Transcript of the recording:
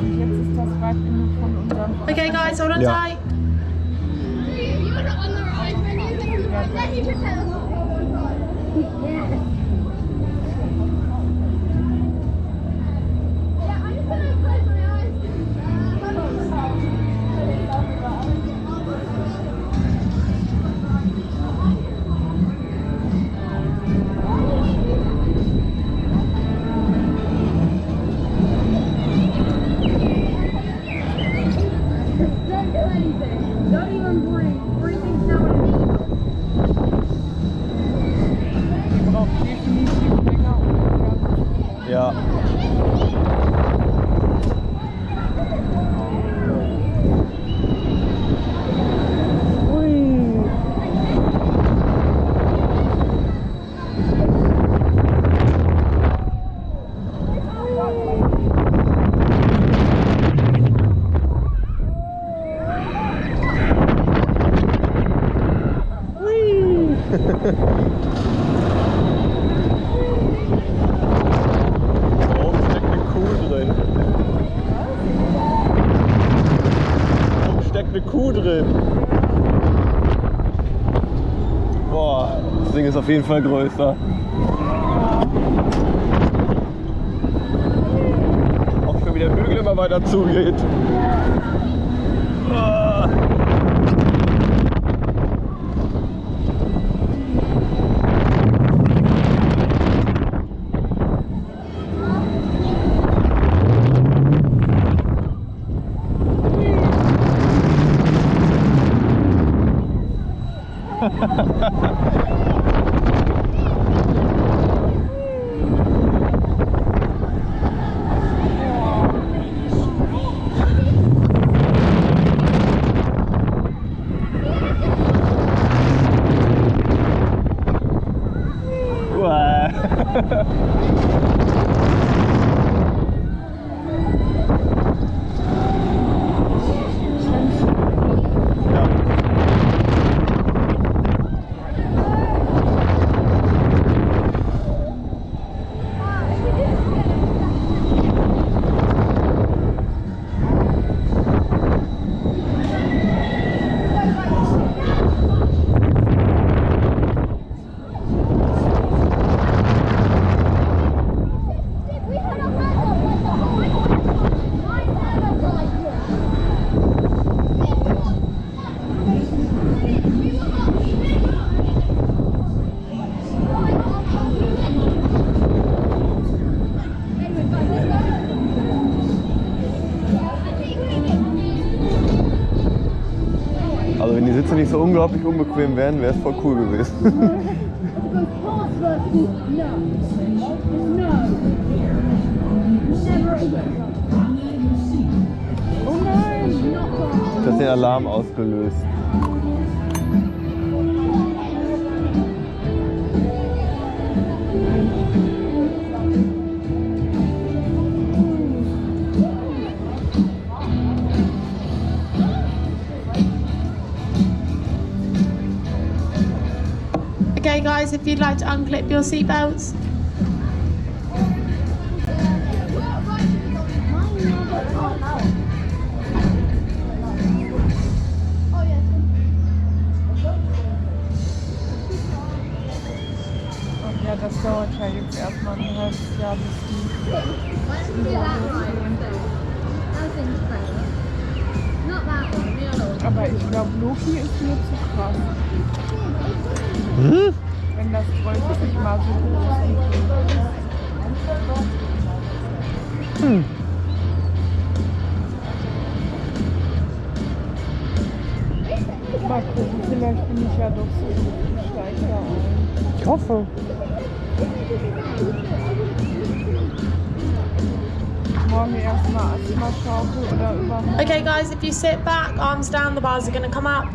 Und jetzt ist das weit genug von unserem... Okay guys, hold on tight. Ja. Eine Kuh drin. Boah, das Ding ist auf jeden Fall größer. Auch schon wie der Bügel immer weiter zugeht. Ah. Also wenn die Sitze nicht so unglaublich unbequem wären, wäre es voll cool gewesen. Oh nein! Das hat den Alarm ausgelöst. Okay guys, if you'd like to unclip your seatbelts. Ja, das dauert ja jetzt erstmal ein halbes Jahr, bis die... Aber ich glaube, Loki ist mir zu krass. Hm? Wenn das 30 Mal so groß ist. Hm. Mal gucken, vielleicht bin ich ja doch so gut und steige da ein. Ich hoffe. Morgen erstmal Asthma-Schaukel oder überhaupt. Okay guys, if you sit back, arms down, the bars are going to come up.